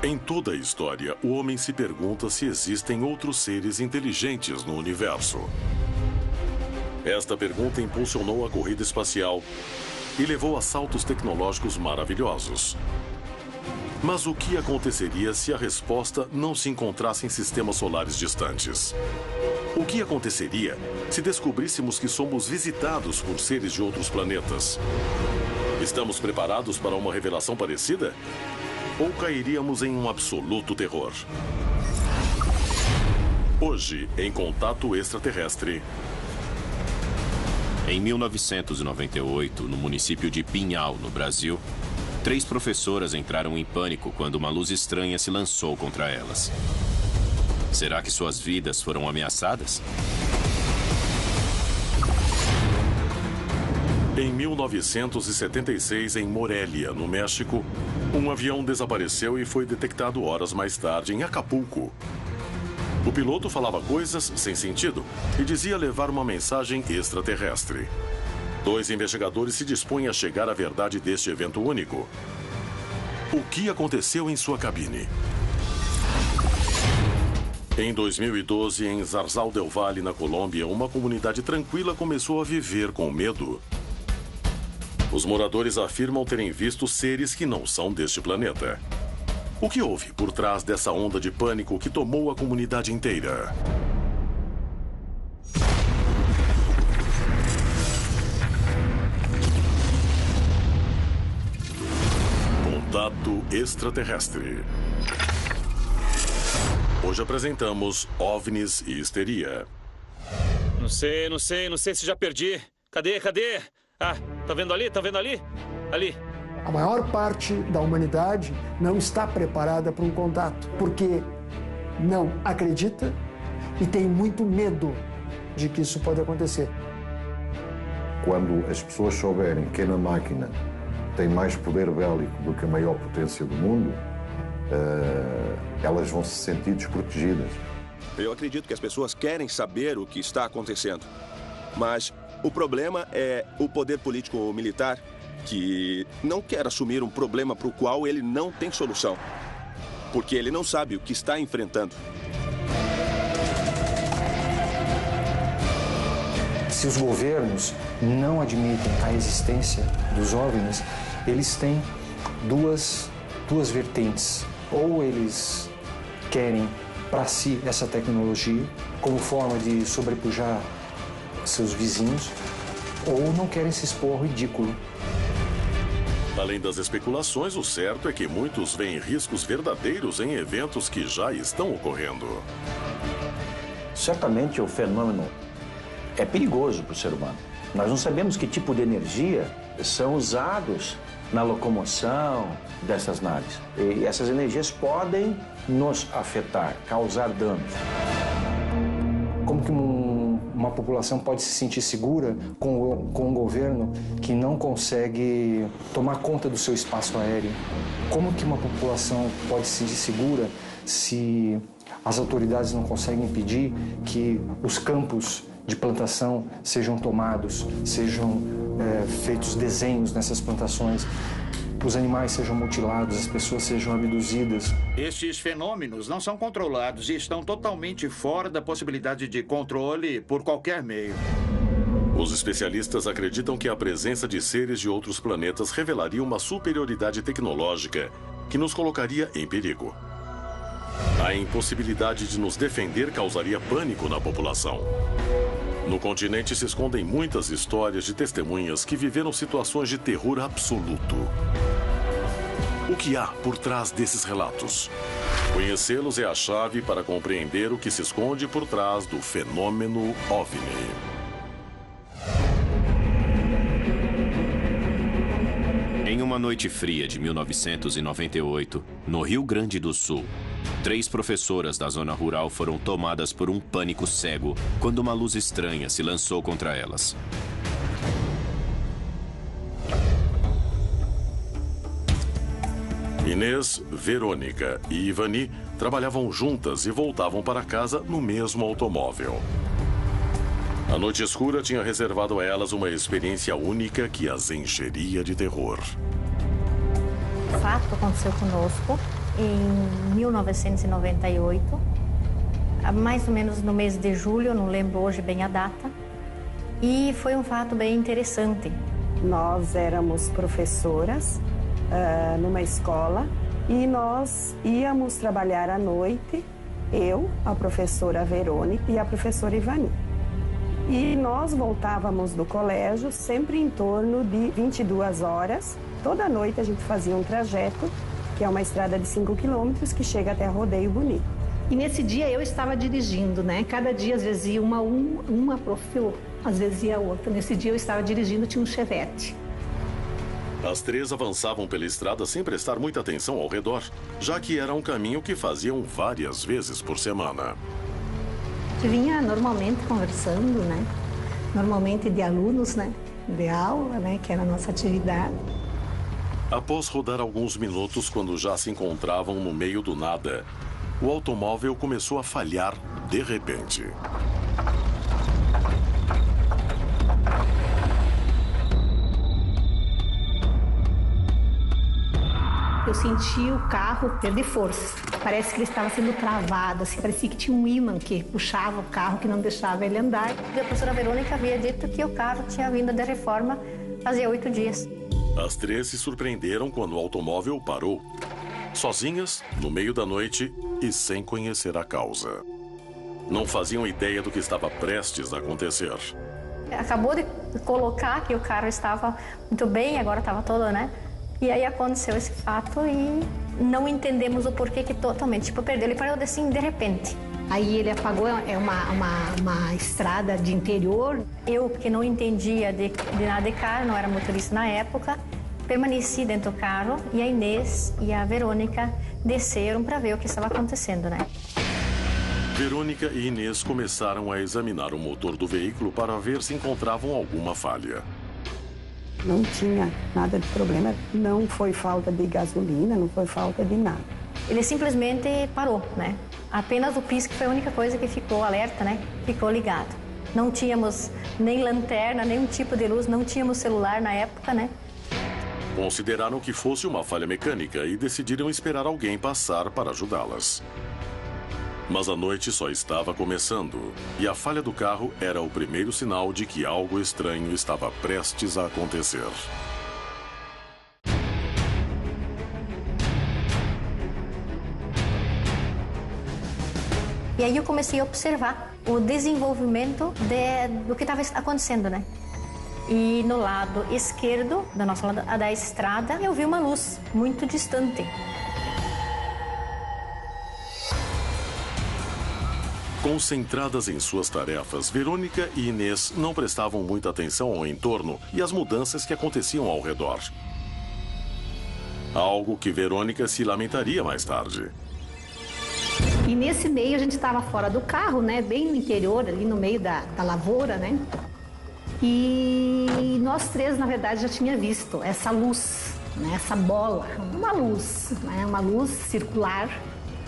Em toda a história, o homem se pergunta se existem outros seres inteligentes no universo. Esta pergunta impulsionou a corrida espacial e levou a saltos tecnológicos maravilhosos. Mas o que aconteceria se a resposta não se encontrasse em sistemas solares distantes? O que aconteceria se descobríssemos que somos visitados por seres de outros planetas? Estamos preparados para uma revelação parecida? Ou cairíamos em um absoluto terror? Hoje, em Contato Extraterrestre. Em 1998, no município de Pinhal, no Brasil, 3 professoras entraram em pânico quando uma luz estranha se lançou contra elas. Será que suas vidas foram ameaçadas? Em 1976, em Morelia, no México, um avião desapareceu e foi detectado horas mais tarde em Acapulco. O piloto falava coisas sem sentido e dizia levar uma mensagem extraterrestre. 2 investigadores se dispõem a chegar à verdade deste evento único. O que aconteceu em sua cabine? Em 2012, em Zarzal del Valle, na Colômbia, uma comunidade tranquila começou a viver com medo. Os moradores afirmam terem visto seres que não são deste planeta. O que houve por trás dessa onda de pânico que tomou a comunidade inteira? Contato Extraterrestre. Hoje apresentamos OVNIs e histeria. Não sei se já perdi. Cadê? Ah, tá vendo ali? Ali. A maior parte da humanidade não está preparada para um contato, porque não acredita e tem muito medo de que isso pode acontecer. Quando as pessoas souberem que na máquina tem mais poder bélico do que a maior potência do mundo, elas vão se sentir desprotegidas. Eu acredito que as pessoas querem saber o que está acontecendo, mas o problema é o poder político ou militar que não quer assumir um problema para o qual ele não tem solução, porque ele não sabe o que está enfrentando. Se os governos não admitem a existência dos OVNIs, eles têm duas vertentes. Ou eles querem para si essa tecnologia como forma de sobrepujar seus vizinhos, ou não querem se expor ao ridículo. Além das especulações, o certo é que muitos veem riscos verdadeiros em eventos que já estão ocorrendo. Certamente o fenômeno é perigoso para o ser humano. Nós não sabemos que tipo de energia são usados na locomoção dessas naves. E essas energias podem nos afetar, causar danos. Como que uma população pode se sentir segura com um governo que não consegue tomar conta do seu espaço aéreo? Como que uma população pode se sentir segura se as autoridades não conseguem impedir que os campos de plantação sejam tomados, sejam feitos desenhos nessas plantações, os animais sejam mutilados, as pessoas sejam abduzidas? Estes fenômenos não são controlados e estão totalmente fora da possibilidade de controle por qualquer meio. Os especialistas acreditam que a presença de seres de outros planetas revelaria uma superioridade tecnológica que nos colocaria em perigo. A impossibilidade de nos defender causaria pânico na população. No continente se escondem muitas histórias de testemunhas que viveram situações de terror absoluto. O que há por trás desses relatos? Conhecê-los é a chave para compreender o que se esconde por trás do fenômeno OVNI. Em uma noite fria de 1998, no Rio Grande do Sul, 3 professoras da zona rural foram tomadas por um pânico cego quando uma luz estranha se lançou contra elas. Inês, Verônica e Ivani trabalhavam juntas e voltavam para casa no mesmo automóvel. A noite escura tinha reservado a elas uma experiência única que as encheria de terror. O fato que aconteceu conosco em 1998, mais ou menos no mês de julho, não lembro hoje bem a data, e foi um fato bem interessante. Nós éramos professoras numa escola e nós íamos trabalhar à noite, eu, a professora Verônica e a professora Ivani. E nós voltávamos do colégio sempre em torno de 22 horas. Toda noite a gente fazia um trajeto, que é uma estrada de 5 quilômetros, que chega até Rodeio Bonito. E nesse dia eu estava dirigindo, né? Cada dia, às vezes, ia uma professora, às vezes ia outra. Nesse dia eu estava dirigindo, tinha um Chevette. As três avançavam pela estrada sem prestar muita atenção ao redor, já que era um caminho que faziam várias vezes por semana. A gente vinha normalmente conversando, né? Normalmente de alunos, né? De aula, né? Que era a nossa atividade. Após rodar alguns minutos, quando já se encontravam no meio do nada, o automóvel começou a falhar de repente. Eu senti o carro perder força. Parece que ele estava sendo travado, assim, parecia que tinha um ímã que puxava o carro, que não deixava ele andar. A professora Verônica havia dito que o carro tinha vindo da reforma fazia 8 dias. As três se surpreenderam quando o automóvel parou, sozinhas, no meio da noite e sem conhecer a causa. Não faziam ideia do que estava prestes a acontecer. Acabou de colocar que o carro estava muito bem, agora estava todo, né? E aí aconteceu esse fato e não entendemos o porquê que totalmente, perdeu. Ele parou assim de repente. Aí ele apagou, é uma estrada de interior. Eu, que não entendia de nada de carro, não era motorista na época, permaneci dentro do carro e a Inês e a Verônica desceram para ver o que estava acontecendo, né? Verônica e Inês começaram a examinar o motor do veículo para ver se encontravam alguma falha. Não tinha nada de problema, não foi falta de gasolina, não foi falta de nada. Ele simplesmente parou, né? Apenas o pisca foi a única coisa que ficou alerta, né? Ficou ligado. Não tínhamos nem lanterna, nenhum tipo de luz, não tínhamos celular na época, né? Consideraram que fosse uma falha mecânica e decidiram esperar alguém passar para ajudá-las. Mas a noite só estava começando e a falha do carro era o primeiro sinal de que algo estranho estava prestes a acontecer. E aí eu comecei a observar o desenvolvimento do que estava acontecendo, né? E no lado esquerdo da estrada eu vi uma luz muito distante. Concentradas em suas tarefas, Verônica e Inês não prestavam muita atenção ao entorno e às mudanças que aconteciam ao redor. Algo que Verônica se lamentaria mais tarde. E nesse meio a gente estava fora do carro, né? Bem no interior, ali no meio da lavoura, né? E nós três, na verdade, já tinha visto essa luz, né? Essa bola, uma luz, né? Uma luz circular,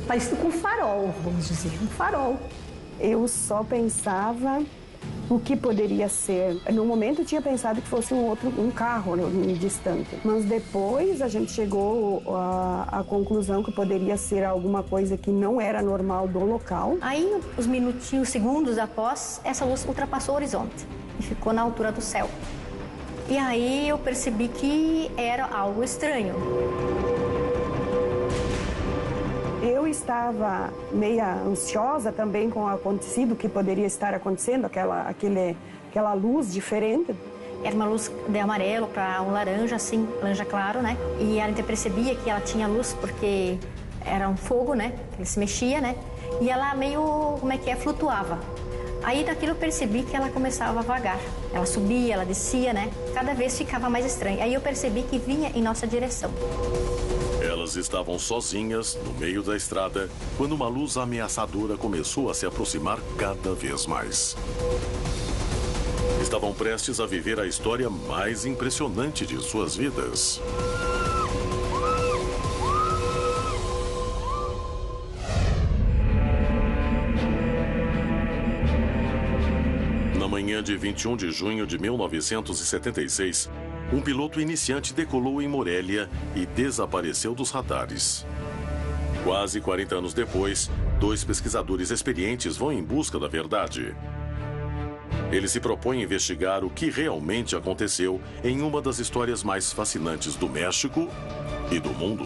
parecido com um farol, vamos dizer, um farol. Eu só pensava o que poderia ser. No momento eu tinha pensado que fosse um carro, né, distante. Mas depois a gente chegou à conclusão que poderia ser alguma coisa que não era normal do local. Aí, os minutinhos, segundos após, essa luz ultrapassou o horizonte e ficou na altura do céu. E aí eu percebi que era algo estranho. Eu estava meia ansiosa também com o acontecido, que poderia estar acontecendo, aquela luz diferente. Era uma luz de amarelo para um laranja, assim, laranja claro, né? E a gente percebia que ela tinha luz porque era um fogo, né? Ele se mexia, né? E ela meio, flutuava. Aí daquilo eu percebi que ela começava a vagar. Ela subia, ela descia, né? Cada vez ficava mais estranho. Aí eu percebi que vinha em nossa direção. Elas estavam sozinhas no meio da estrada quando uma luz ameaçadora começou a se aproximar cada vez mais. Estavam prestes a viver a história mais impressionante de suas vidas. Na manhã de 21 de junho de 1976, um piloto iniciante decolou em Morelia e desapareceu dos radares. Quase 40 anos depois, 2 pesquisadores experientes vão em busca da verdade. Eles se propõem a investigar o que realmente aconteceu em uma das histórias mais fascinantes do México e do mundo.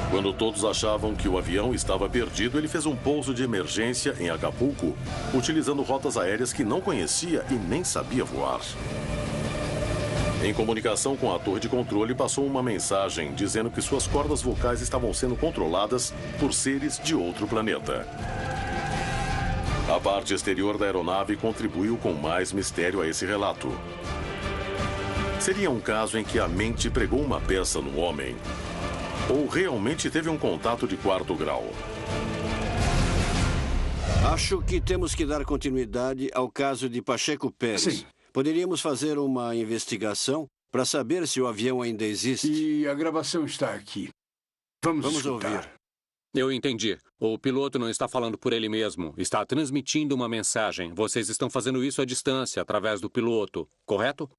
Quando todos achavam que o avião estava perdido, ele fez um pouso de emergência em Acapulco, utilizando rotas aéreas que não conhecia e nem sabia voar. Em comunicação com a torre de controle, passou uma mensagem dizendo que suas cordas vocais estavam sendo controladas por seres de outro planeta. A parte exterior da aeronave contribuiu com mais mistério a esse relato. Seria um caso em que a mente pregou uma peça no homem? Ou realmente teve um contato de 4º grau? Acho que temos que dar continuidade ao caso de Pacheco Pérez. Sim. Poderíamos fazer uma investigação para saber se o avião ainda existe. E a gravação está aqui. Vamos escutar. Ouvir. Eu entendi. O piloto não está falando por ele mesmo. Está transmitindo uma mensagem. Vocês estão fazendo isso à distância, através do piloto, correto?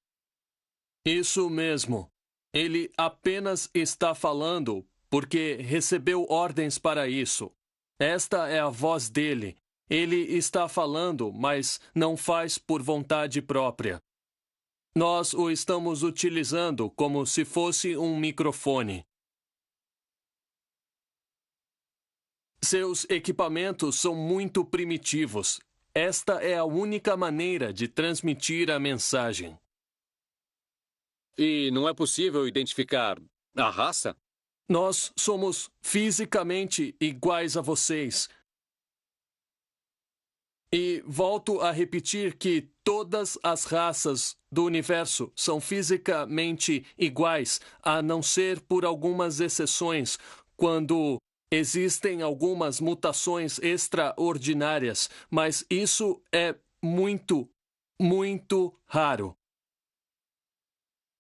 Isso mesmo. Ele apenas está falando porque recebeu ordens para isso. Esta é a voz dele. Ele está falando, mas não faz por vontade própria. Nós o estamos utilizando como se fosse um microfone. Seus equipamentos são muito primitivos. Esta é a única maneira de transmitir a mensagem. E não é possível identificar a raça? Nós somos fisicamente iguais a vocês. E volto a repetir que todas as raças do universo são fisicamente iguais, a não ser por algumas exceções, quando existem algumas mutações extraordinárias, mas isso é muito, muito raro.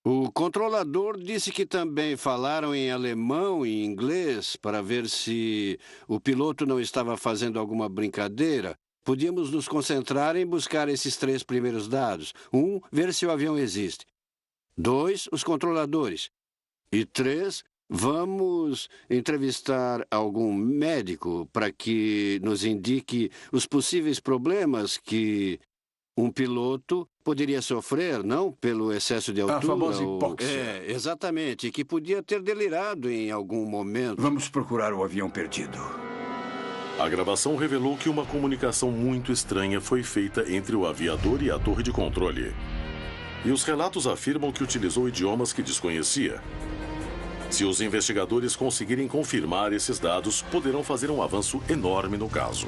O controlador disse que também falaram em alemão e inglês para ver se o piloto não estava fazendo alguma brincadeira. Podíamos nos concentrar em buscar esses 3 primeiros dados. 1, ver se o avião existe. 2, os controladores. E 3, vamos entrevistar algum médico para que nos indique os possíveis problemas que um piloto poderia sofrer, não pelo excesso de altura. A famosa hipóxia. É, exatamente, que podia ter delirado em algum momento. Vamos procurar o avião perdido. A gravação revelou que uma comunicação muito estranha foi feita entre o aviador e a torre de controle. E os relatos afirmam que utilizou idiomas que desconhecia. Se os investigadores conseguirem confirmar esses dados, poderão fazer um avanço enorme no caso.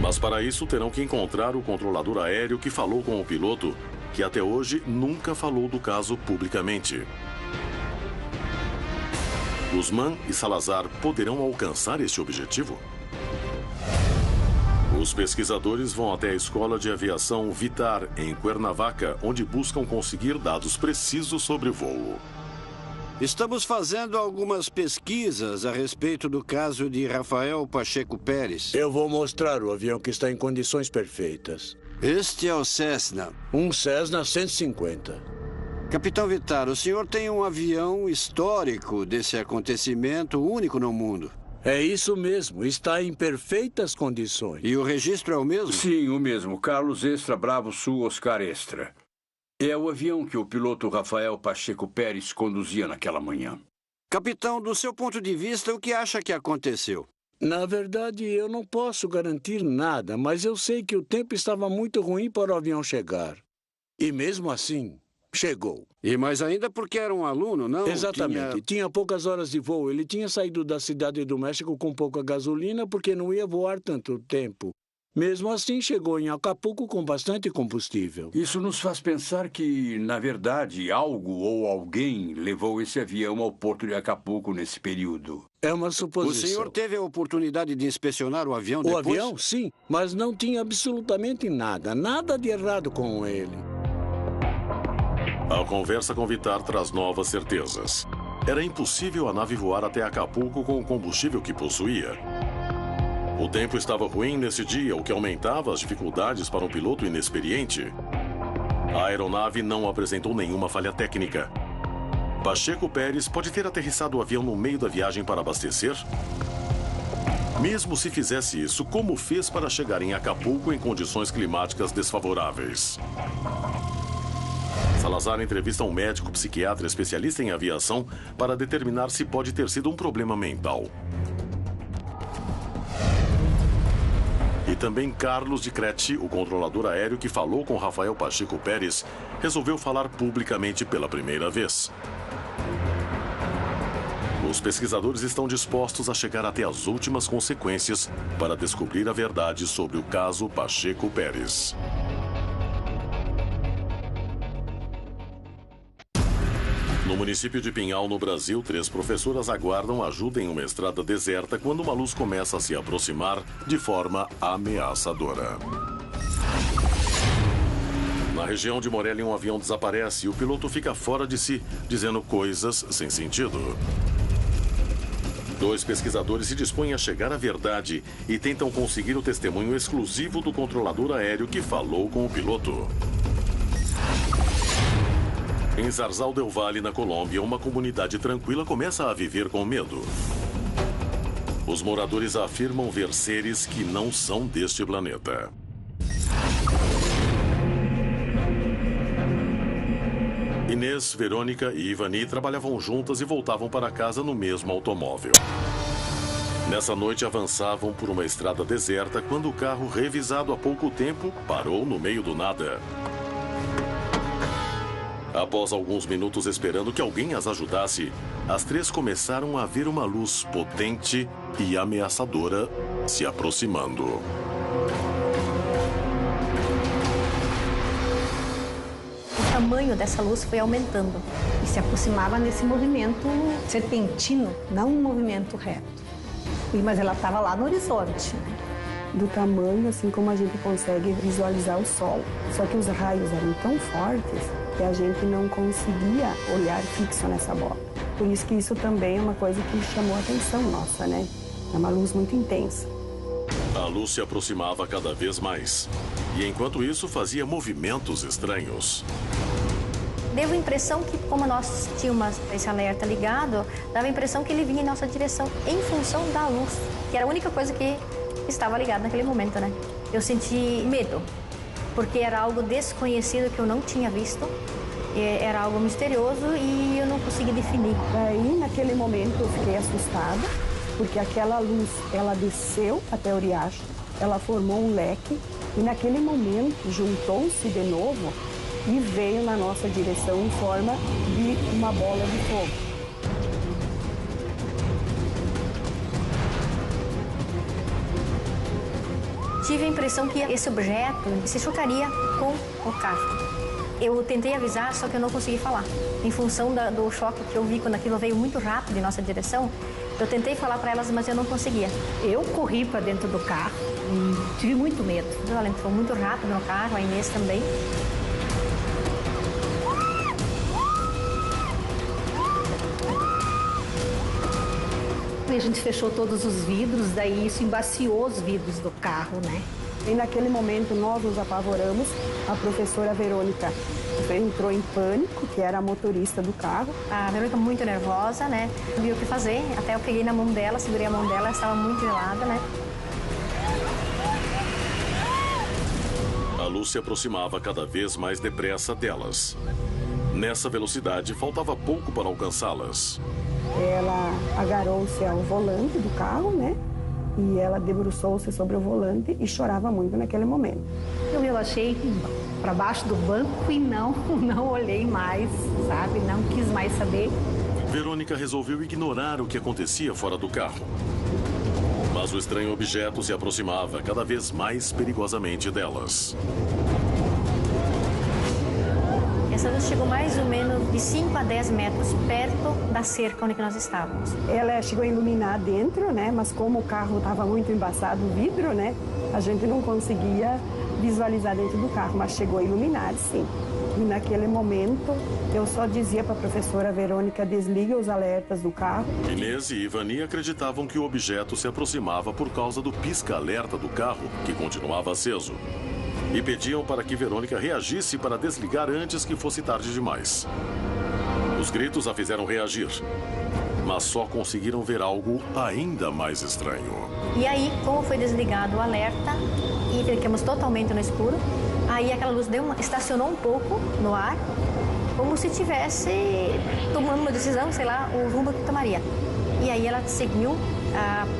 Mas para isso terão que encontrar o controlador aéreo que falou com o piloto, que até hoje nunca falou do caso publicamente. Guzmán e Salazar poderão alcançar este objetivo? Os pesquisadores vão até a Escola de Aviação Vitar, em Cuernavaca, onde buscam conseguir dados precisos sobre o voo. Estamos fazendo algumas pesquisas a respeito do caso de Rafael Pacheco Pérez. Eu vou mostrar o avião que está em condições perfeitas. Este é o Cessna. Um Cessna 150. Capitão Vitar, o senhor tem um avião histórico desse acontecimento único no mundo. É isso mesmo, está em perfeitas condições. E o registro é o mesmo? Sim, o mesmo. Carlos Extra Bravo Sul Oscar Extra. É o avião que o piloto Rafael Pacheco Pérez conduzia naquela manhã. Capitão, do seu ponto de vista, o que acha que aconteceu? Na verdade, eu não posso garantir nada, mas eu sei que o tempo estava muito ruim para o avião chegar. E mesmo assim, chegou. E mais ainda porque era um aluno, não? Exatamente. Tinha poucas horas de voo. Ele tinha saído da cidade do México com pouca gasolina porque não ia voar tanto tempo. Mesmo assim, chegou em Acapulco com bastante combustível. Isso nos faz pensar que, na verdade, algo ou alguém levou esse avião ao porto de Acapulco nesse período. É uma suposição. O senhor teve a oportunidade de inspecionar o avião depois? O avião, sim, mas não tinha absolutamente nada. Nada de errado com ele. A conversa com Vitar traz novas certezas. Era impossível a nave voar até Acapulco com o combustível que possuía. O tempo estava ruim nesse dia, o que aumentava as dificuldades para um piloto inexperiente. A aeronave não apresentou nenhuma falha técnica. Pacheco Pérez pode ter aterrissado o avião no meio da viagem para abastecer? Mesmo se fizesse isso, como fez para chegar em Acapulco em condições climáticas desfavoráveis? Salazar entrevista um médico psiquiatra especialista em aviação para determinar se pode ter sido um problema mental. E também Carlos de Crete, o controlador aéreo que falou com Rafael Pacheco Pérez, resolveu falar publicamente pela primeira vez. Os pesquisadores estão dispostos a chegar até as últimas consequências para descobrir a verdade sobre o caso Pacheco Pérez. No município de Pinhal, no Brasil, 3 professoras aguardam ajuda em uma estrada deserta quando uma luz começa a se aproximar de forma ameaçadora. Na região de Morelia, um avião desaparece e o piloto fica fora de si, dizendo coisas sem sentido. 2 pesquisadores se dispõem a chegar à verdade e tentam conseguir o testemunho exclusivo do controlador aéreo que falou com o piloto. Em Zarzal del Valle, na Colômbia, uma comunidade tranquila começa a viver com medo. Os moradores afirmam ver seres que não são deste planeta. Inês, Verônica e Ivani trabalhavam juntas e voltavam para casa no mesmo automóvel. Nessa noite avançavam por uma estrada deserta quando o carro, revisado há pouco tempo, parou no meio do nada. Após alguns minutos esperando que alguém as ajudasse, as 3 começaram a ver uma luz potente e ameaçadora se aproximando. O tamanho dessa luz foi aumentando. E se aproximava nesse movimento serpentino, não um movimento reto. Mas ela estava lá no horizonte, né? Do tamanho, assim como a gente consegue visualizar o sol. Só que os raios eram tão fortes que a gente não conseguia olhar fixo nessa bola. Por isso que isso também é uma coisa que chamou a atenção nossa, né? É uma luz muito intensa. A luz se aproximava cada vez mais. E enquanto isso, fazia movimentos estranhos. Deu a impressão que, como nós tínhamos esse alerta ligado, dava a impressão que ele vinha em nossa direção em função da luz, que era a única coisa que estava ligada naquele momento, né? Eu senti medo, porque era algo desconhecido que eu não tinha visto, era algo misterioso e eu não consegui definir. Aí, naquele momento, eu fiquei assustada, porque aquela luz, ela desceu até o riacho, ela formou um leque e naquele momento juntou-se de novo e veio na nossa direção em forma de uma bola de fogo. Tive a impressão que esse objeto se chocaria com o carro. Eu tentei avisar, só que eu não consegui falar. Em função do choque que eu vi quando aquilo veio muito rápido em nossa direção, eu tentei falar para elas, mas eu não conseguia. Eu corri para dentro do carro e tive muito medo. Ela entrou muito rápido no carro, a Inês também. E a gente fechou todos os vidros, daí isso embaciou os vidros do carro, né? E naquele momento nós nos apavoramos. A professora Verônica entrou em pânico, que era a motorista do carro. A Verônica muito nervosa, né? Não viu o que fazer. Até eu peguei na mão dela, segurei a mão dela, ela estava muito gelada, né? A luz se aproximava cada vez mais depressa delas. Nessa velocidade, faltava pouco para alcançá-las. Ela agarrou-se ao volante do carro, né? E ela debruçou-se sobre o volante e chorava muito naquele momento. Eu relaxei para baixo do banco e não olhei mais, sabe? Não quis mais saber. Verônica resolveu ignorar o que acontecia fora do carro. Mas o estranho objeto se aproximava cada vez mais perigosamente delas. Essa luz chegou mais ou menos de 5 a 10 metros perto da cerca onde nós estávamos. Ela chegou a iluminar dentro, né? Mas como o carro estava muito embaçado, o vidro, né? A gente não conseguia visualizar dentro do carro, mas chegou a iluminar, sim. E naquele momento, eu só dizia para a professora Verônica, desliga os alertas do carro. Inês e Ivani acreditavam que o objeto se aproximava por causa do pisca-alerta do carro, que continuava aceso. E pediam para que Verônica reagisse para desligar antes que fosse tarde demais. Os Os gritos a fizeram reagir, mas só conseguiram ver algo ainda mais estranho. E aí, como foi desligado o alerta e ficamos totalmente no escuro, aí aquela luz estacionou um pouco no ar, como se estivesse tomando uma decisão, sei lá, o rumo que tomaria. E aí ela seguiu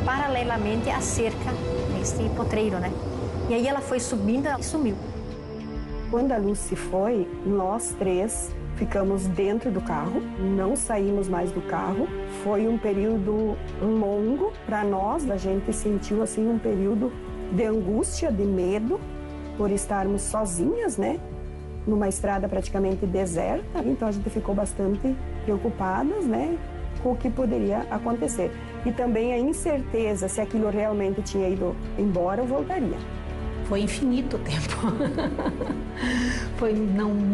paralelamente à cerca, nesse potreiro, né? E aí ela foi subindo e sumiu. Quando a luz se foi, nós três ficamos dentro do carro, não saímos mais do carro. Foi um período longo para nós, a gente sentiu assim um período de angústia, de medo, por estarmos sozinhas, né? Numa estrada praticamente deserta, então a gente ficou bastante preocupadas, né? Com o que poderia acontecer. E também a incerteza se aquilo realmente tinha ido embora ou voltaria. Foi infinito o tempo.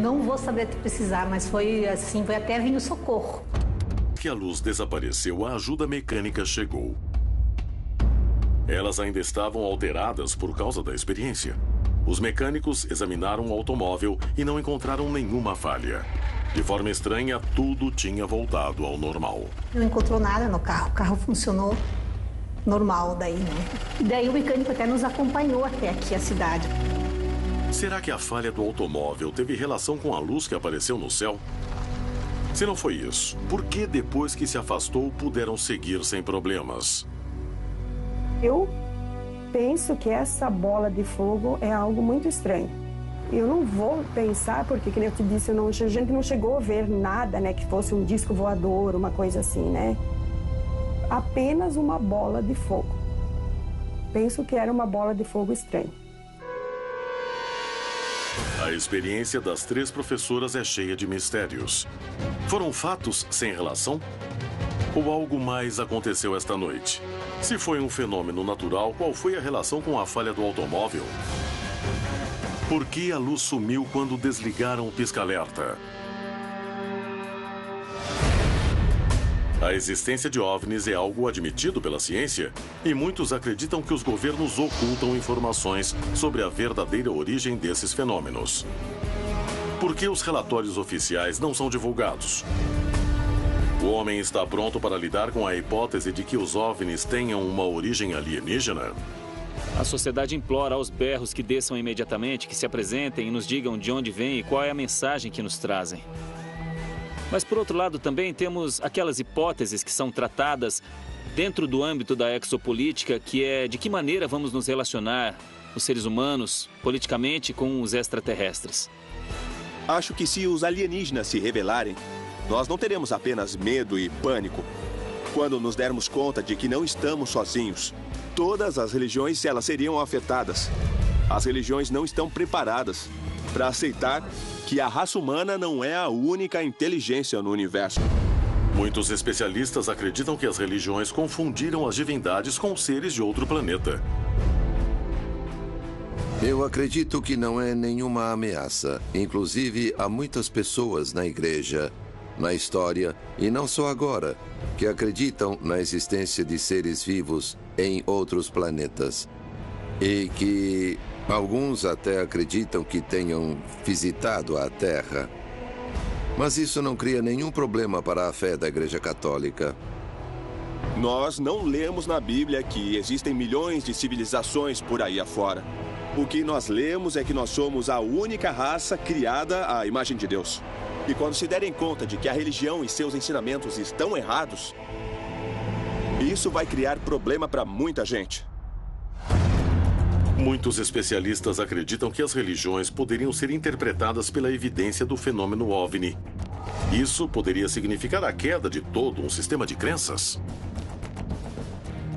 Não vou saber te precisar, mas foi assim, foi até vir o socorro. Que a luz desapareceu, a ajuda mecânica chegou. Elas ainda estavam alteradas por causa da experiência. Os mecânicos examinaram o automóvel e não encontraram nenhuma falha. De forma estranha, tudo tinha voltado ao normal. Não encontrou nada no carro, o carro funcionou normal daí, né? E daí o mecânico até nos acompanhou até aqui a cidade. Será que a falha do automóvel teve relação com a luz que apareceu no céu? Se não foi isso, por que depois que se afastou puderam seguir sem problemas? Eu penso que essa bola de fogo é algo muito estranho. Eu não vou pensar, porque, como eu te disse, a gente não chegou a ver nada, né, que fosse um disco voador, uma coisa assim, né? Apenas uma bola de fogo. Penso que era uma bola de fogo estranha. A experiência das 3 professoras é cheia de mistérios. Foram fatos sem relação? Ou algo mais aconteceu esta noite? Se foi um fenômeno natural, qual foi a relação com a falha do automóvel? Por que a luz sumiu quando desligaram o pisca-alerta? A existência de OVNIs é algo admitido pela ciência e muitos acreditam que os governos ocultam informações sobre a verdadeira origem desses fenômenos. Por que os relatórios oficiais não são divulgados? O homem está pronto para lidar com a hipótese de que os OVNIs tenham uma origem alienígena? A sociedade implora aos berros que desçam imediatamente, que se apresentem e nos digam de onde vêm e qual é a mensagem que nos trazem. Mas, por outro lado, também temos aquelas hipóteses que são tratadas dentro do âmbito da exopolítica, que é de que maneira vamos nos relacionar, os seres humanos, politicamente, com os extraterrestres. Acho que se os alienígenas se revelarem, nós não teremos apenas medo e pânico. Quando nos dermos conta de que não estamos sozinhos, todas as religiões elas seriam afetadas. As religiões não estão preparadas para aceitar que a raça humana não é a única inteligência no universo. Muitos especialistas acreditam que as religiões confundiram as divindades com seres de outro planeta. Eu acredito que não é nenhuma ameaça. Inclusive, há muitas pessoas na igreja, na história, e não só agora, que acreditam na existência de seres vivos em outros planetas. E que alguns até acreditam que tenham visitado a Terra. Mas isso não cria nenhum problema para a fé da Igreja Católica. Nós não lemos na Bíblia que existem milhões de civilizações por aí afora. O que nós lemos é que nós somos a única raça criada à imagem de Deus. E quando se derem conta de que a religião e seus ensinamentos estão errados, isso vai criar problema para muita gente. Muitos especialistas acreditam que as religiões poderiam ser interpretadas pela evidência do fenômeno OVNI. Isso poderia significar a queda de todo um sistema de crenças.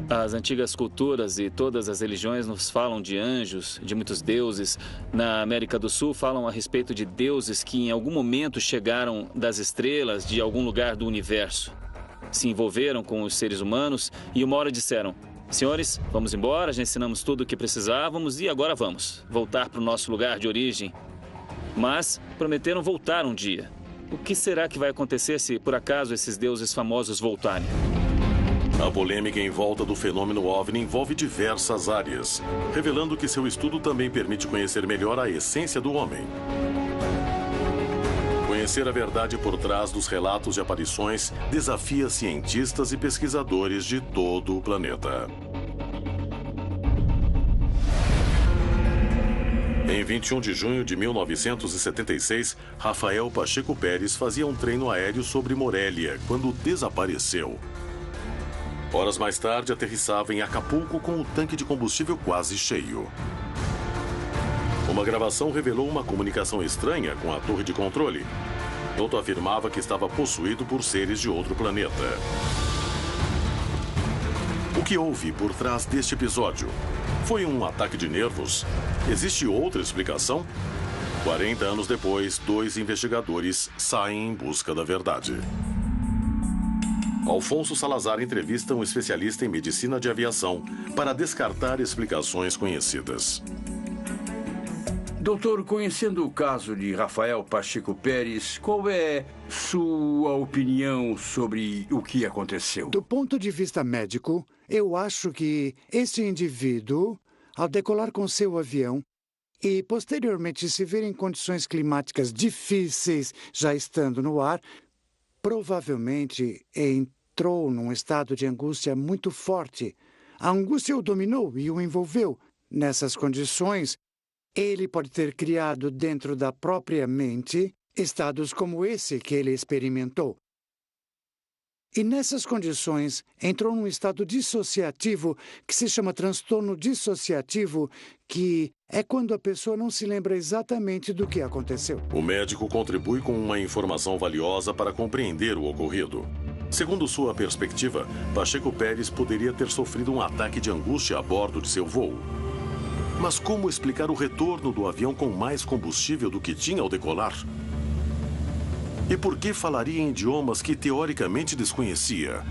As antigas culturas e todas as religiões nos falam de anjos, de muitos deuses. Na América do Sul falam a respeito de deuses que em algum momento chegaram das estrelas de algum lugar do universo. Se envolveram com os seres humanos e uma hora disseram: senhores, vamos embora, já ensinamos tudo o que precisávamos e agora vamos voltar para o nosso lugar de origem. Mas prometeram voltar um dia. O que será que vai acontecer se, por acaso, esses deuses famosos voltarem? A polêmica em volta do fenômeno OVNI envolve diversas áreas, revelando que seu estudo também permite conhecer melhor a essência do homem. Conhecer a verdade por trás dos relatos de aparições desafia cientistas e pesquisadores de todo o planeta. Em 21 de junho de 1976, Rafael Pacheco Pérez fazia um treino aéreo sobre Morelia quando desapareceu. Horas mais tarde, aterrissava em Acapulco com o tanque de combustível quase cheio. Uma gravação revelou uma comunicação estranha com a torre de controle. Piloto afirmava que estava possuído por seres de outro planeta. O que houve por trás deste episódio? Foi um ataque de nervos? Existe outra explicação? 40 anos depois, 2 investigadores saem em busca da verdade. Alfonso Salazar entrevista um especialista em medicina de aviação para descartar explicações conhecidas. Doutor, conhecendo o caso de Rafael Pacheco Pérez, qual é sua opinião sobre o que aconteceu? Do ponto de vista médico, eu acho que esse indivíduo, ao decolar com seu avião e posteriormente se ver em condições climáticas difíceis, já estando no ar, provavelmente entrou num estado de angústia muito forte. A angústia o dominou e o envolveu. Nessas condições, ele pode ter criado dentro da própria mente estados como esse que ele experimentou. E nessas condições, entrou num estado dissociativo que se chama transtorno dissociativo, que é quando a pessoa não se lembra exatamente do que aconteceu. O médico contribui com uma informação valiosa para compreender o ocorrido. Segundo sua perspectiva, Pacheco Pérez poderia ter sofrido um ataque de angústia a bordo de seu voo. Mas como explicar o retorno do avião com mais combustível do que tinha ao decolar? E por que falaria em idiomas que teoricamente desconhecia?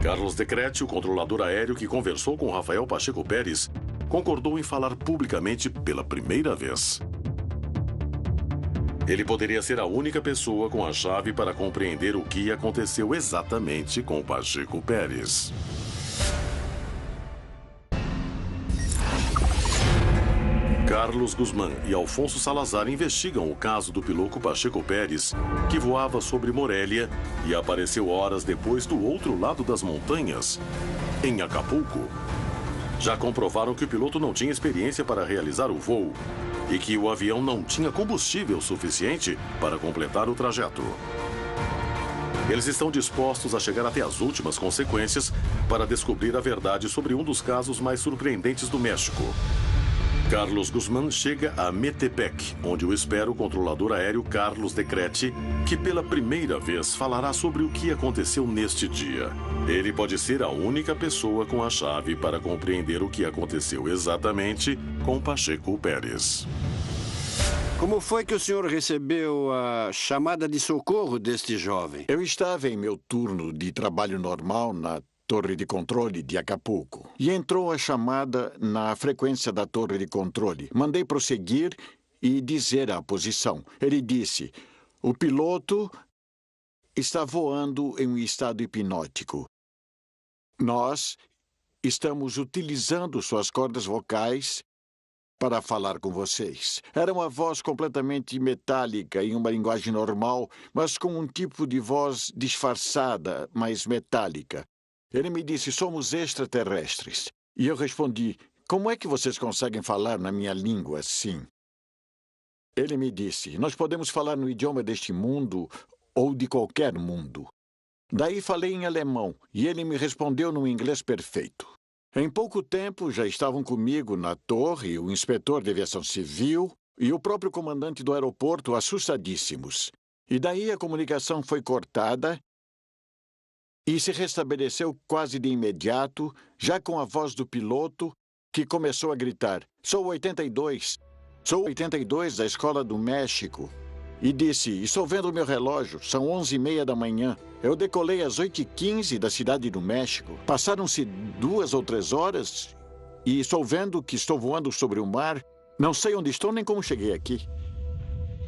Carlos Decretti, o controlador aéreo que conversou com Rafael Pacheco Pérez, concordou em falar publicamente pela primeira vez. Ele poderia ser a única pessoa com a chave para compreender o que aconteceu exatamente com Pacheco Pérez. Carlos Guzmán e Alfonso Salazar investigam o caso do piloto Pacheco Pérez, que voava sobre Morelia e apareceu horas depois do outro lado das montanhas, em Acapulco. Já comprovaram que o piloto não tinha experiência para realizar o voo e que o avião não tinha combustível suficiente para completar o trajeto. Eles estão dispostos a chegar até as últimas consequências para descobrir a verdade sobre um dos casos mais surpreendentes do México. Carlos Guzmán chega a Metepec, onde o espera o controlador aéreo Carlos Decretti, que pela primeira vez falará sobre o que aconteceu neste dia. Ele pode ser a única pessoa com a chave para compreender o que aconteceu exatamente com Pacheco Pérez. Como foi que o senhor recebeu a chamada de socorro deste jovem? Eu estava em meu turno de trabalho normal na torre de controle de Acapulco. E entrou a chamada na frequência da torre de controle. Mandei prosseguir e dizer a posição. Ele disse: o piloto está voando em um estado hipnótico. Nós estamos utilizando suas cordas vocais para falar com vocês. Era uma voz completamente metálica, em uma linguagem normal, mas com um tipo de voz disfarçada, mas metálica. Ele me disse: somos extraterrestres. E eu respondi: como é que vocês conseguem falar na minha língua assim? Ele me disse: nós podemos falar no idioma deste mundo ou de qualquer mundo. Daí falei em alemão e ele me respondeu num inglês perfeito. Em pouco tempo já estavam comigo na torre o inspetor de aviação civil e o próprio comandante do aeroporto, assustadíssimos. E daí a comunicação foi cortada e se restabeleceu quase de imediato, já com a voz do piloto, que começou a gritar: sou 82 da Escola do México. E disse: estou vendo o meu relógio, são 11h30 da manhã. Eu decolei às 8h15 da cidade do México. Passaram-se 2 ou 3 horas e estou vendo que estou voando sobre o mar. Não sei onde estou nem como cheguei aqui.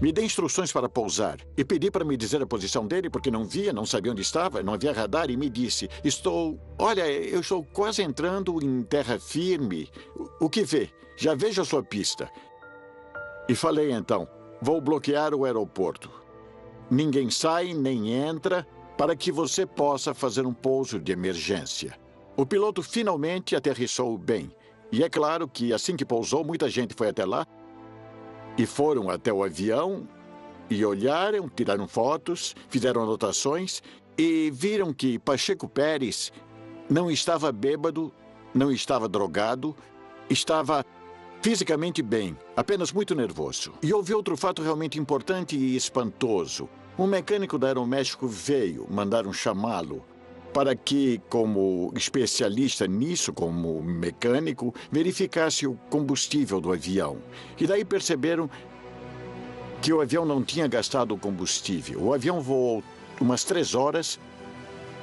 Me dê instruções para pousar. E pedi para me dizer a posição dele, porque não via, não sabia onde estava, não havia radar, e me disse: olha, eu estou quase entrando em terra firme. O que vê? Já vejo a sua pista. E falei então: vou bloquear o aeroporto. Ninguém sai nem entra para que você possa fazer um pouso de emergência. O piloto finalmente aterrissou bem. E é claro que assim que pousou, muita gente foi até lá e foram até o avião e olharam, tiraram fotos, fizeram anotações e viram que Pacheco Pérez não estava bêbado, não estava drogado, estava fisicamente bem, apenas muito nervoso. E houve outro fato realmente importante e espantoso. Um mecânico da Aeroméxico veio, mandaram chamá-lo para que, como especialista nisso, como mecânico, verificasse o combustível do avião. E daí perceberam que o avião não tinha gastado o combustível. O avião voou umas 3 horas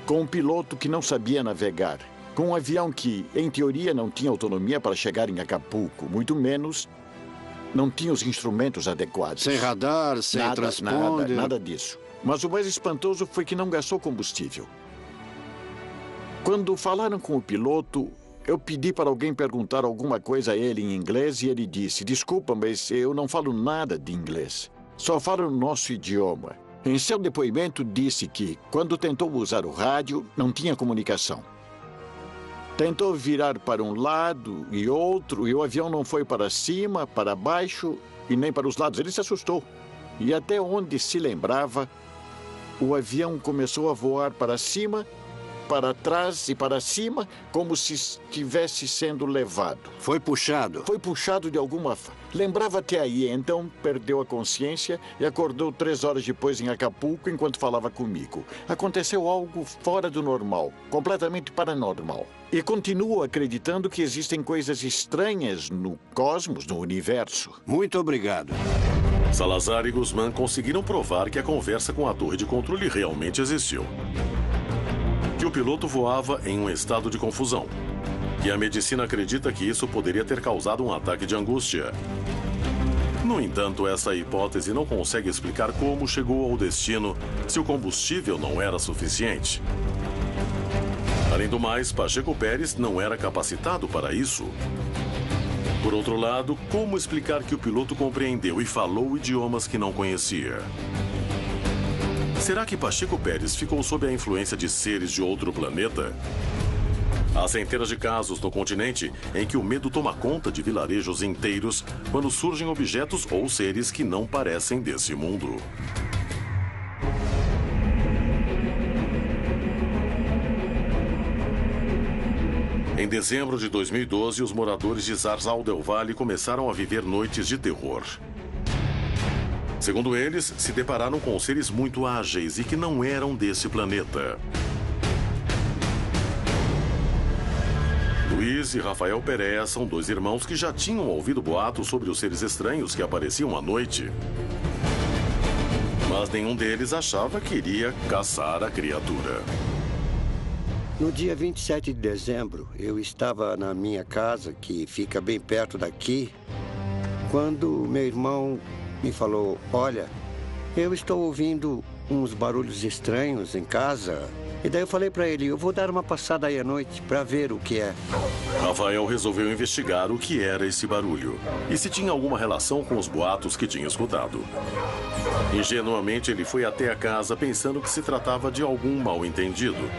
com um piloto que não sabia navegar, com um avião que, em teoria, não tinha autonomia para chegar em Acapulco, muito menos não tinha os instrumentos adequados. Sem radar, sem transponder. Nada disso. Mas o mais espantoso foi que não gastou combustível. Quando falaram com o piloto, eu pedi para alguém perguntar alguma coisa a ele em inglês e ele disse: desculpa, mas eu não falo nada de inglês. Só falo o nosso idioma. Em seu depoimento, disse que, quando tentou usar o rádio, não tinha comunicação. Tentou virar para um lado e outro, e o avião não foi para cima, para baixo e nem para os lados. Ele se assustou. E até onde se lembrava, o avião começou a voar para cima, para trás e para cima, como se estivesse sendo levado. Foi puxado? Foi puxado de alguma forma. Lembrava até aí, então perdeu a consciência e acordou 3 horas depois em Acapulco enquanto falava comigo. Aconteceu algo fora do normal, completamente paranormal. E continuo acreditando que existem coisas estranhas no cosmos, no universo. Muito obrigado. Salazar e Guzmán conseguiram provar que a conversa com a torre de controle realmente existiu. Que o piloto voava em um estado de confusão. E a medicina acredita que isso poderia ter causado um ataque de angústia. No entanto, essa hipótese não consegue explicar como chegou ao destino se o combustível não era suficiente. Além do mais, Pacheco Pérez não era capacitado para isso. Por outro lado, como explicar que o piloto compreendeu e falou idiomas que não conhecia? Será que Pacheco Pérez ficou sob a influência de seres de outro planeta? Há centenas de casos no continente em que o medo toma conta de vilarejos inteiros quando surgem objetos ou seres que não parecem desse mundo. Em dezembro de 2012, os moradores de Zarzal del Valle começaram a viver noites de terror. Segundo eles, se depararam com seres muito ágeis e que não eram desse planeta. Luiz e Rafael Perea são 2 irmãos que já tinham ouvido boatos sobre os seres estranhos que apareciam à noite. Mas nenhum deles achava que iria caçar a criatura. No dia 27 de dezembro, eu estava na minha casa, que fica bem perto daqui, quando meu irmão me falou: olha, eu estou ouvindo uns barulhos estranhos em casa. E daí eu falei para ele: eu vou dar uma passada aí à noite para ver o que é. Rafael resolveu investigar o que era esse barulho e se tinha alguma relação com os boatos que tinha escutado. Ingenuamente, ele foi até a casa pensando que se tratava de algum mal-entendido.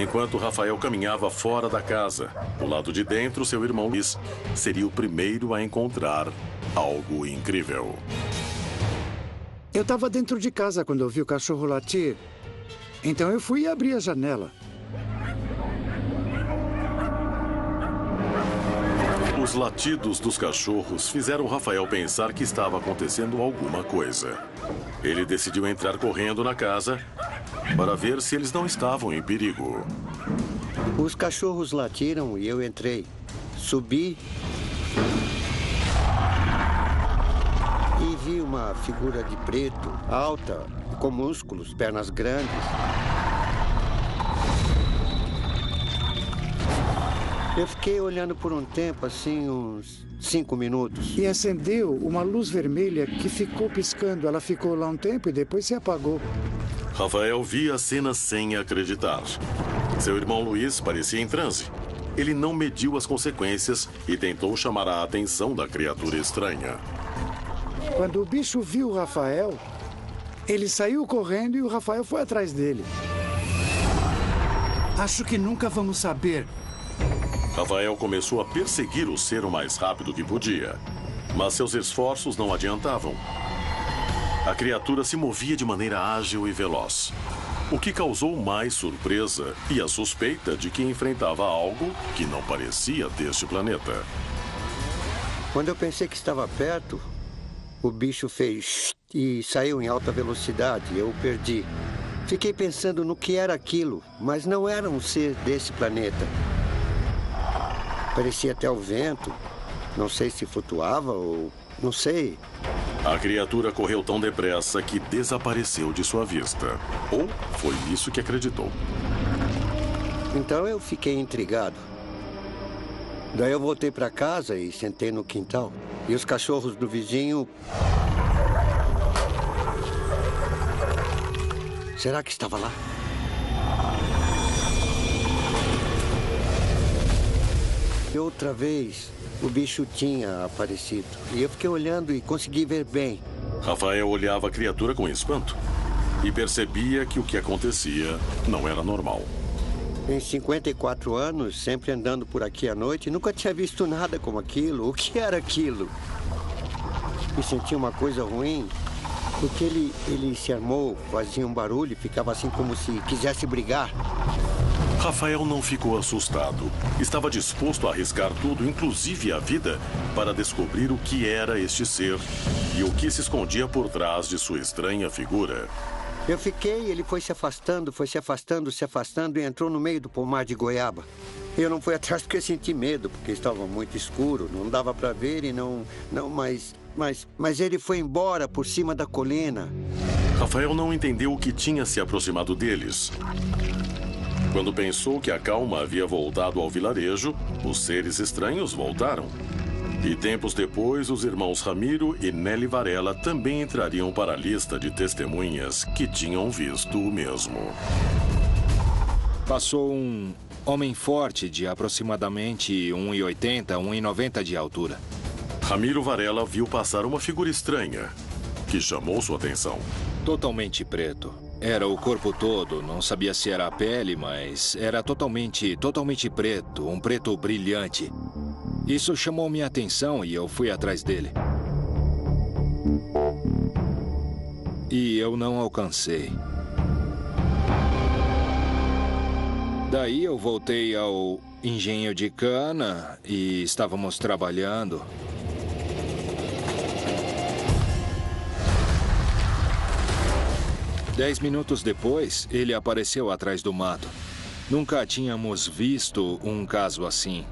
Enquanto Rafael caminhava fora da casa, do lado de dentro, seu irmão Luiz seria o primeiro a encontrar algo incrível. Eu estava dentro de casa quando eu vi o cachorro latir. Então eu fui e abri a janela. Os latidos dos cachorros fizeram Rafael pensar que estava acontecendo alguma coisa. Ele decidiu entrar correndo na casa para ver se eles não estavam em perigo. Os cachorros latiram e eu entrei. Subi e vi uma figura de preto, alta, com músculos, pernas grandes. Eu fiquei olhando por um tempo, assim, uns 5 minutos. E acendeu uma luz vermelha que ficou piscando. Ela ficou lá um tempo e depois se apagou. Rafael via a cena sem acreditar. Seu irmão Luiz parecia em transe. Ele não mediu as consequências e tentou chamar a atenção da criatura estranha. Quando o bicho viu o Rafael, ele saiu correndo e o Rafael foi atrás dele. Acho que nunca vamos saber. Rafael começou a perseguir o ser o mais rápido que podia. Mas seus esforços não adiantavam. A criatura se movia de maneira ágil e veloz, o que causou mais surpresa e a suspeita de que enfrentava algo que não parecia deste planeta. Quando eu pensei que estava perto, o bicho fez e saiu em alta velocidade. Eu o perdi. Fiquei pensando no que era aquilo, mas não era um ser desse planeta. Parecia até o vento. Não sei se flutuava ou... não sei. A criatura correu tão depressa que desapareceu de sua vista. Ou foi isso que acreditou. Então eu fiquei intrigado. Daí eu voltei para casa e sentei no quintal. E os cachorros do vizinho... Será que estava lá? E outra vez, o bicho tinha aparecido. E eu fiquei olhando e consegui ver bem. Rafael olhava a criatura com espanto e percebia que o que acontecia não era normal. Em 54 anos, sempre andando por aqui à noite, nunca tinha visto nada como aquilo. O que era aquilo? E senti uma coisa ruim, porque ele se armou, fazia um barulho, ficava assim como se quisesse brigar. Rafael não ficou assustado. Estava disposto a arriscar tudo, inclusive a vida, para descobrir o que era este ser e o que se escondia por trás de sua estranha figura. Eu fiquei, ele foi se afastando e entrou no meio do pomar de goiaba. Eu não fui atrás porque senti medo, porque estava muito escuro, não dava para ver e mas ele foi embora por cima da colina. Rafael não entendeu o que tinha se aproximado deles. Quando pensou que a calma havia voltado ao vilarejo, os seres estranhos voltaram. E tempos depois, os irmãos Ramiro e Nelly Varela também entrariam para a lista de testemunhas que tinham visto o mesmo. Passou um homem forte de aproximadamente 1,80, 1,90 de altura. Ramiro Varela viu passar uma figura estranha, que chamou sua atenção. Totalmente preto. Era o corpo todo, não sabia se era a pele, mas era totalmente preto, um preto brilhante. Isso chamou minha atenção e eu fui atrás dele. E eu não alcancei. Daí eu voltei ao engenho de cana e estávamos trabalhando. Dez minutos depois, ele apareceu atrás do mato. Nunca tínhamos visto um caso assim.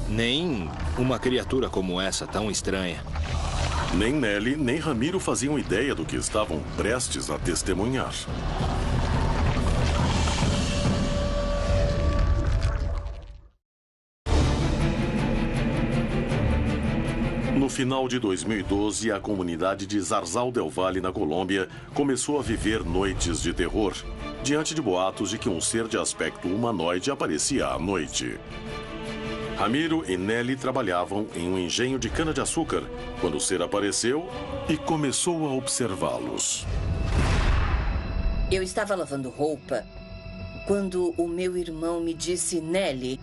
Nem uma criatura como essa, tão estranha. Nem Nelly, nem Ramiro faziam ideia do que estavam prestes a testemunhar. No final de 2012, a comunidade de Zarzal del Valle, na Colômbia, começou a viver noites de terror, diante de boatos de que um ser de aspecto humanoide aparecia à noite. Ramiro e Nelly trabalhavam em um engenho de cana-de-açúcar quando o ser apareceu e começou a observá-los. Eu estava lavando roupa quando o meu irmão me disse: Nelly,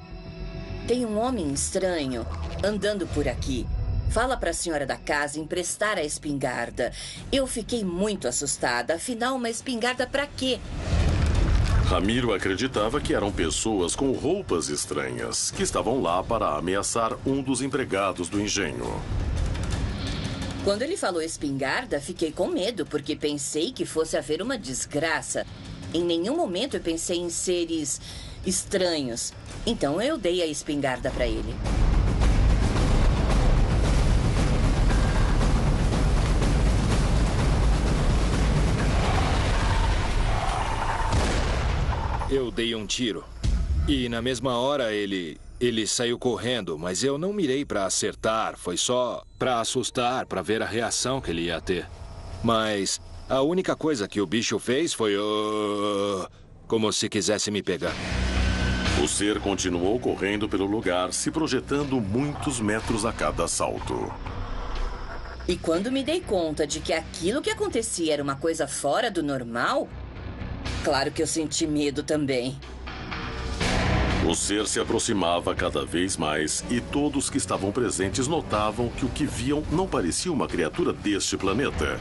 tem um homem estranho andando por aqui. Fala para a senhora da casa emprestar a espingarda. Eu fiquei muito assustada. Afinal, uma espingarda para quê? Ramiro acreditava que eram pessoas com roupas estranhas, que estavam lá para ameaçar um dos empregados do engenho. Quando ele falou espingarda, fiquei com medo, porque pensei que fosse haver uma desgraça. Em nenhum momento eu pensei em seres estranhos. Então eu dei a espingarda para ele. Eu dei um tiro. E na mesma hora ele saiu correndo, mas eu não mirei para acertar. Foi só para assustar, para ver a reação que ele ia ter. Mas a única coisa que o bicho fez foi... como se quisesse me pegar. O ser continuou correndo pelo lugar, se projetando muitos metros a cada salto. E quando me dei conta de que aquilo que acontecia era uma coisa fora do normal, claro que eu senti medo também. O ser se aproximava cada vez mais e todos que estavam presentes notavam que o que viam não parecia uma criatura deste planeta,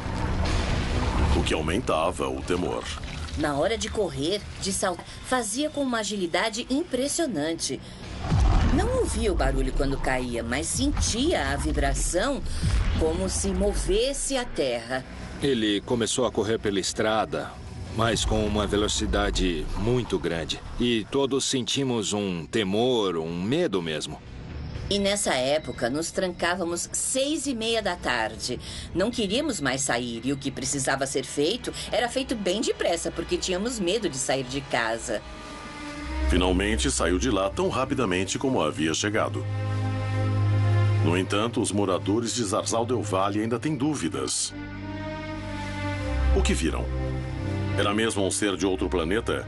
o que aumentava o temor. Na hora de correr, de saltar, fazia com uma agilidade impressionante. Não ouvia o barulho quando caía, mas sentia a vibração como se movesse a terra. Ele começou a correr pela estrada, mas com uma velocidade muito grande. E todos sentimos um temor, um medo mesmo. E nessa época, nos trancávamos 6:30 da tarde. Não queríamos mais sair e o que precisava ser feito era feito bem depressa, porque tínhamos medo de sair de casa. Finalmente saiu de lá tão rapidamente como havia chegado. No entanto, os moradores de Zarzal del Valle ainda têm dúvidas. O que viram? Era mesmo um ser de outro planeta?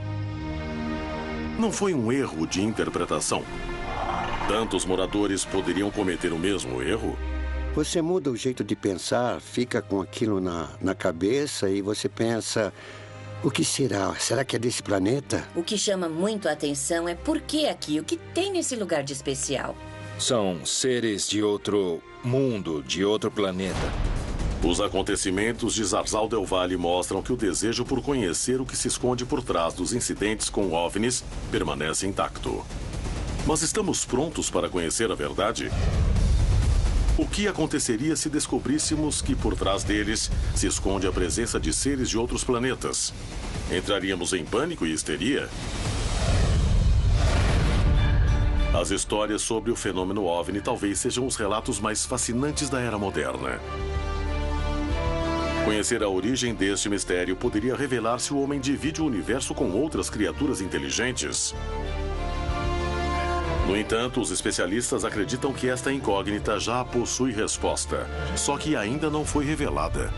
Não foi um erro de interpretação? Tantos moradores poderiam cometer o mesmo erro? Você muda o jeito de pensar, fica com aquilo na cabeça e você pensa... O que será? Será que é desse planeta? O que chama muito a atenção é por que aqui? O que tem nesse lugar de especial? São seres de outro mundo, de outro planeta. Os acontecimentos de Zarzal del Valle mostram que o desejo por conhecer o que se esconde por trás dos incidentes com OVNIs permanece intacto. Mas estamos prontos para conhecer a verdade? O que aconteceria se descobríssemos que por trás deles se esconde a presença de seres de outros planetas? Entraríamos em pânico e histeria? As histórias sobre o fenômeno OVNI talvez sejam os relatos mais fascinantes da era moderna. Conhecer a origem deste mistério poderia revelar se o homem divide o universo com outras criaturas inteligentes. No entanto, os especialistas acreditam que esta incógnita já possui resposta, só que ainda não foi revelada.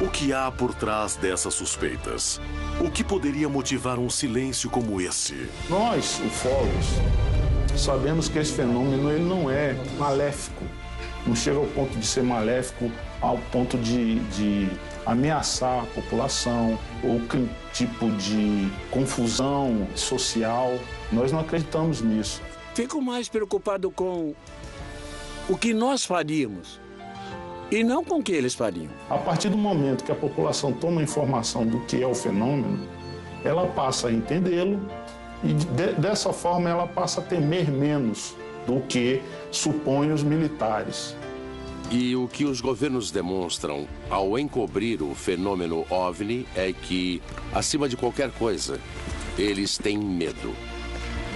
O que há por trás dessas suspeitas? O que poderia motivar um silêncio como esse? Nós, ufólogos, sabemos que esse fenômeno ele não é maléfico. Não chega ao ponto de ser maléfico, ao ponto de ameaçar a população ou que tipo de confusão social. Nós não acreditamos nisso. Fico mais preocupado com o que nós faríamos e não com o que eles fariam. A partir do momento que a população toma informação do que é o fenômeno, ela passa a entendê-lo e dessa forma ela passa a temer menos do que supõem os militares. E o que os governos demonstram ao encobrir o fenômeno OVNI é que, acima de qualquer coisa, eles têm medo.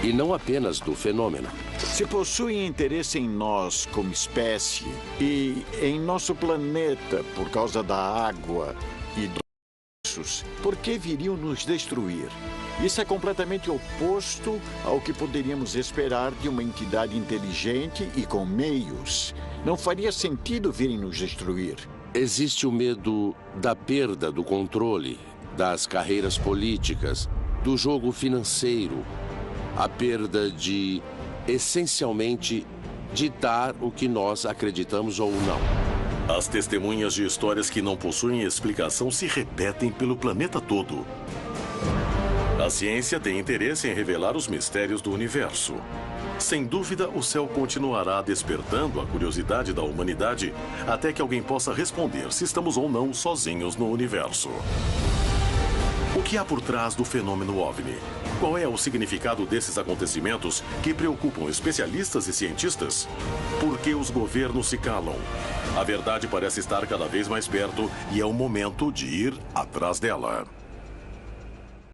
E não apenas do fenômeno. Se possuem interesse em nós como espécie e em nosso planeta por causa da água e dos recursos, por que viriam nos destruir? Isso é completamente oposto ao que poderíamos esperar de uma entidade inteligente e com meios. Não faria sentido virem nos destruir. Existe o medo da perda do controle, das carreiras políticas, do jogo financeiro, a perda de, essencialmente, ditar o que nós acreditamos ou não. As testemunhas de histórias que não possuem explicação se repetem pelo planeta todo. A ciência tem interesse em revelar os mistérios do universo. Sem dúvida, o céu continuará despertando a curiosidade da humanidade até que alguém possa responder se estamos ou não sozinhos no universo. O que há por trás do fenômeno OVNI? Qual é o significado desses acontecimentos que preocupam especialistas e cientistas? Por que os governos se calam? A verdade parece estar cada vez mais perto e é o momento de ir atrás dela.